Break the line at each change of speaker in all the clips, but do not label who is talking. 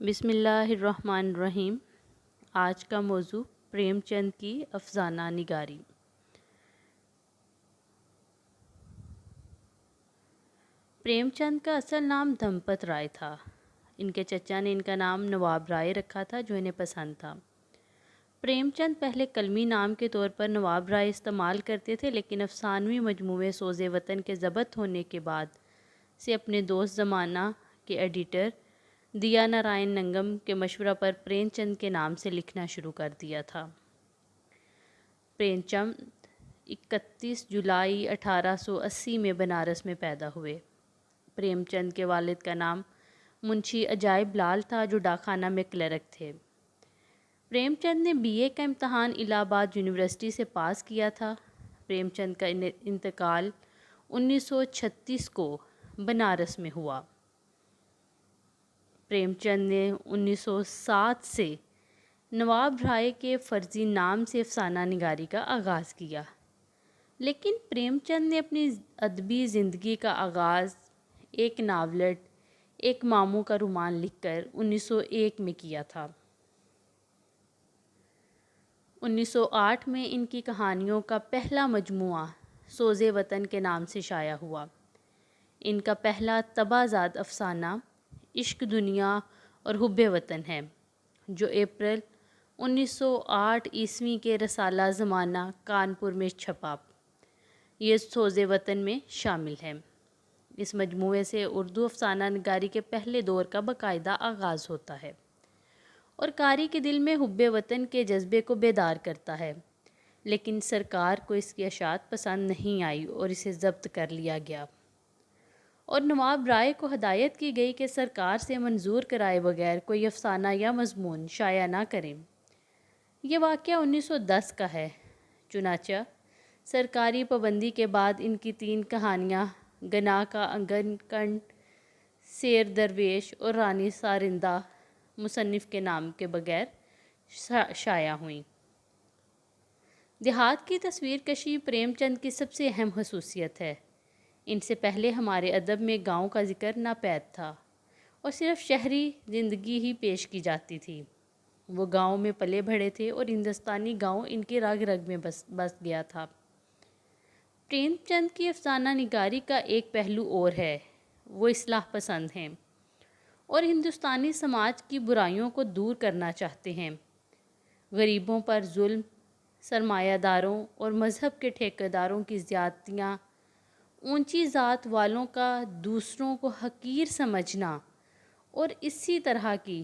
بسم اللہ الرحمن الرحیم۔ آج کا موضوع پریم چند کی افسانہ نگاری۔ پریم چند کا اصل نام دھمپت رائے تھا۔ ان کے چچا نے ان کا نام نواب رائے رکھا تھا جو انہیں پسند تھا۔ پریم چند پہلے کلمی نام کے طور پر نواب رائے استعمال کرتے تھے، لیکن افسانوی مجموعے سوز وطن کے ضبط ہونے کے بعد سے اپنے دوست زمانہ کے ایڈیٹر دیا نارائن ننگم کے مشورہ پر پریم چند کے نام سے لکھنا شروع کر دیا تھا۔ پریم چند 31 جولائی 1880 میں بنارس میں پیدا ہوئے۔ پریم چند کے والد کا نام منشی عجائب لال تھا جو ڈاک خانہ میں کلرک تھے۔ پریم چند نے BA کا امتحان الہ آباد یونیورسٹی سے پاس کیا تھا۔ پریم چند کا انتقال 1936 کو بنارس میں ہوا۔ پریم چند نے 1907 سے نواب رائے کے فرزی نام سے افسانہ نگاری کا آغاز کیا، لیکن پریم چند نے اپنی ادبی زندگی کا آغاز ایک ناولٹ ایک ماموں کا رومان لکھ کر 1901 میں کیا تھا۔ 1908 میں ان کی کہانیوں کا پہلا مجموعہ سوز وطن کے نام سے شائع ہوا۔ ان کا پہلا طبع زاد افسانہ عشق دنیا اور حب وطن ہے، جو اپریل 1908 عیسوی کے رسالہ زمانہ کانپور میں چھپا۔ یہ سوز وطن میں شامل ہے۔ اس مجموعے سے اردو افسانہ نگاری کے پہلے دور کا باقاعدہ آغاز ہوتا ہے اور قاری کے دل میں حب وطن کے جذبے کو بیدار کرتا ہے، لیکن سرکار کو اس کی اشاعت پسند نہیں آئی اور اسے ضبط کر لیا گیا اور نواب رائے کو ہدایت کی گئی کہ سرکار سے منظور کرائے بغیر کوئی افسانہ یا مضمون شائع نہ کریں۔ یہ واقعہ 1910 کا ہے۔ چنانچہ سرکاری پابندی کے بعد ان کی 3 کہانیاں گناہ کا انگن کنڈ، سیر درویش اور رانی سارندہ مصنف کے نام کے بغیر شائع ہوئیں۔ دیہات کی تصویر کشی پریم چند کی سب سے اہم خصوصیت ہے۔ ان سے پہلے ہمارے ادب میں گاؤں کا ذکر ناپید تھا اور صرف شہری زندگی ہی پیش کی جاتی تھی۔ وہ گاؤں میں پلے بڑھے تھے اور ہندوستانی گاؤں ان کی رگ رگ میں بس گیا تھا۔ پریم چند کی افسانہ نگاری کا ایک پہلو اور ہے، وہ اصلاح پسند ہیں اور ہندوستانی سماج کی برائیوں کو دور کرنا چاہتے ہیں۔ غریبوں پر ظلم، سرمایہ داروں اور مذہب کے ٹھیکیداروں کی زیادتیاں، اونچی ذات والوں کا دوسروں کو حقیر سمجھنا اور اسی طرح کی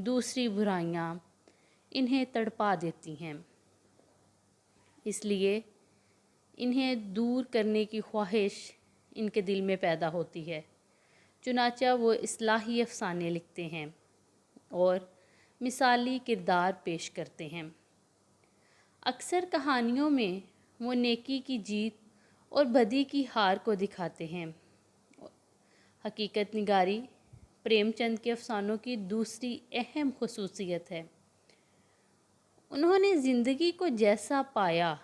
دوسری برائیاں انہیں تڑپا دیتی ہیں، اس لیے انہیں دور کرنے کی خواہش ان کے دل میں پیدا ہوتی ہے۔ چنانچہ وہ اصلاحی افسانے لکھتے ہیں اور مثالی کردار پیش کرتے ہیں۔ اکثر کہانیوں میں وہ نیکی کی جیت اور بدی کی ہار کو دکھاتے ہیں۔ حقیقت نگاری پریم چند کے افسانوں کی دوسری اہم خصوصیت ہے۔ انہوں نے زندگی کو جیسا پایا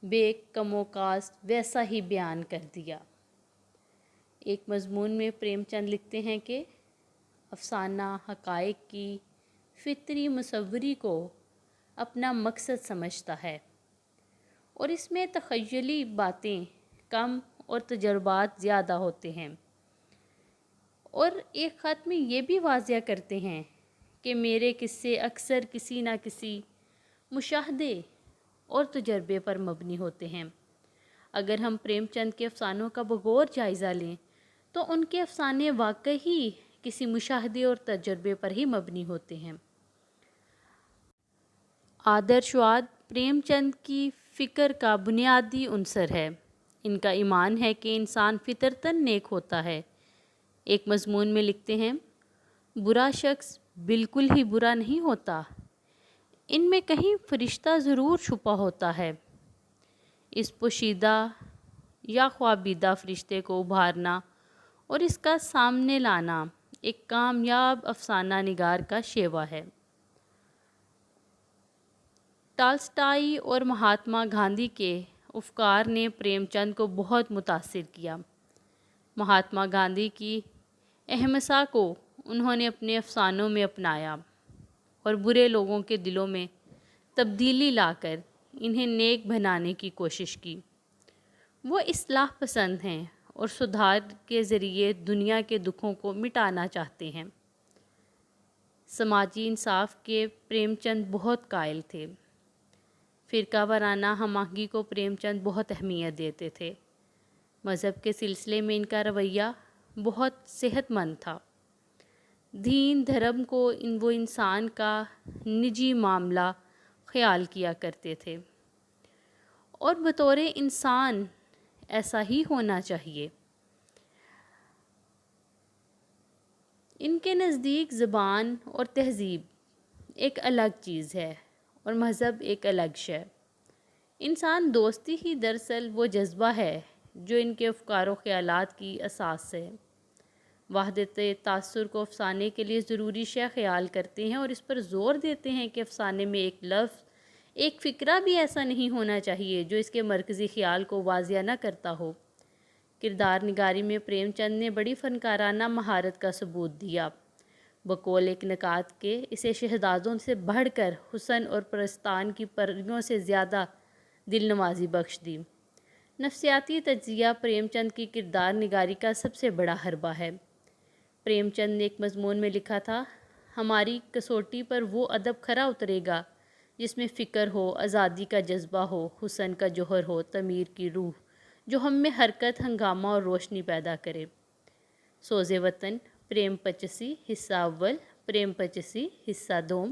بے کم و کاست ویسا ہی بیان کر دیا۔ ایک مضمون میں پریم چند لکھتے ہیں کہ افسانہ حقائق کی فطری مصوری کو اپنا مقصد سمجھتا ہے اور اس میں تخیلی باتیں کم اور تجربات زیادہ ہوتے ہیں، اور ایک خط میں یہ بھی واضح کرتے ہیں کہ میرے قصے اکثر کسی نہ کسی مشاہدے اور تجربے پر مبنی ہوتے ہیں۔ اگر ہم پریم چند کے افسانوں کا بغور جائزہ لیں تو ان کے افسانے واقعی کسی مشاہدے اور تجربے پر ہی مبنی ہوتے ہیں۔ آدرشواد پریم چند کی فکر کا بنیادی عنصر ہے۔ ان کا ایمان ہے کہ انسان فطرتاً نیک ہوتا ہے۔ ایک مضمون میں لکھتے ہیں، برا شخص بالکل ہی برا نہیں ہوتا، ان میں کہیں فرشتہ ضرور چھپا ہوتا ہے۔ اس پوشیدہ یا خوابیدہ فرشتے کو ابھارنا اور اس کا سامنے لانا ایک کامیاب افسانہ نگار کا شیوا ہے۔ ٹالسٹائی اور مہاتما گاندھی کے افکار نے پریم چند کو بہت متاثر کیا۔ مہاتما گاندھی کی اہمسا کو انہوں نے اپنے افسانوں میں اپنایا اور برے لوگوں کے دلوں میں تبدیلی لا کر انہیں نیک بنانے کی کوشش کی۔ وہ اصلاح پسند ہیں اور سدھار کے ذریعے دنیا کے دکھوں کو مٹانا چاہتے ہیں۔ سماجی انصاف کے پریم چند بہت قائل تھے۔ فرقہ وارانہ ہم آہنگی کو پریم چند بہت اہمیت دیتے تھے۔ مذہب کے سلسلے میں ان کا رویہ بہت صحت مند تھا۔ دین دھرم کو وہ انسان کا نجی معاملہ خیال کیا کرتے تھے اور بطور انسان ایسا ہی ہونا چاہیے۔ ان کے نزدیک زبان اور تہذیب ایک الگ چیز ہے اور مذہب ایک الگ شے۔ انسان دوستی ہی دراصل وہ جذبہ ہے جو ان کے افکار و خیالات کی اساس ہے۔ وحدت تاثر کو افسانے کے لیے ضروری شے خیال کرتے ہیں اور اس پر زور دیتے ہیں کہ افسانے میں ایک لفظ، ایک فقرہ بھی ایسا نہیں ہونا چاہیے جو اس کے مرکزی خیال کو واضح نہ کرتا ہو۔ کردار نگاری میں پریم چند نے بڑی فنکارانہ مہارت کا ثبوت دیا۔ بقول ایک نقاد کے اسے شہزادوں سے بڑھ کر حسن اور پرستان کی پریوں سے زیادہ دل نوازی بخش دی۔ نفسیاتی تجزیہ پریم چند کی کردار نگاری کا سب سے بڑا حربہ ہے۔ پریم چند نے ایک مضمون میں لکھا تھا، ہماری کسوٹی پر وہ ادب کھرا اترے گا جس میں فکر ہو، آزادی کا جذبہ ہو، حسن کا جوہر ہو، تعمیر کی روح جو ہم میں حرکت، ہنگامہ اور روشنی پیدا کرے۔ سوز وطن، پریم پچسی، حصہ اول، پریم پچسی، حصہ دوم،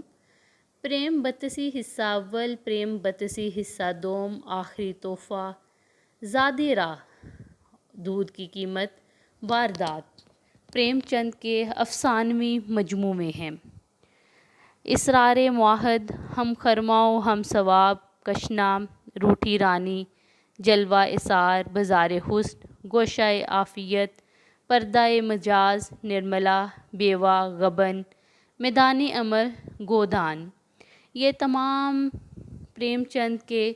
پریم بتسی، حصہ اول، پریم بتسی، حصہ دوم، آخری تحفہ، زاد راہ، دودھ کی قیمت، واردات پریم چند کے افسانوی مجموعے میں ہیں۔ اسرار معاہد، ہم خرما و ہم ثواب، کشنا، روٹھی رانی، جلوہ اثار، بازار حسن، گوشہ عافیت، پردہ مجاز، نرملا، بیوہ، غبن، میدان امر، گودان، یہ تمام پریم چند کے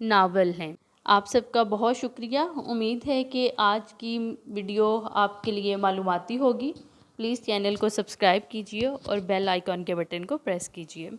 ناول ہیں۔ آپ سب کا بہت شکریہ۔ امید ہے کہ آج کی ویڈیو آپ کے لیے معلوماتی ہوگی۔ پلیز چینل کو سبسکرائب کیجیے اور بیل آئیکن کے بٹن کو پریس کیجیے۔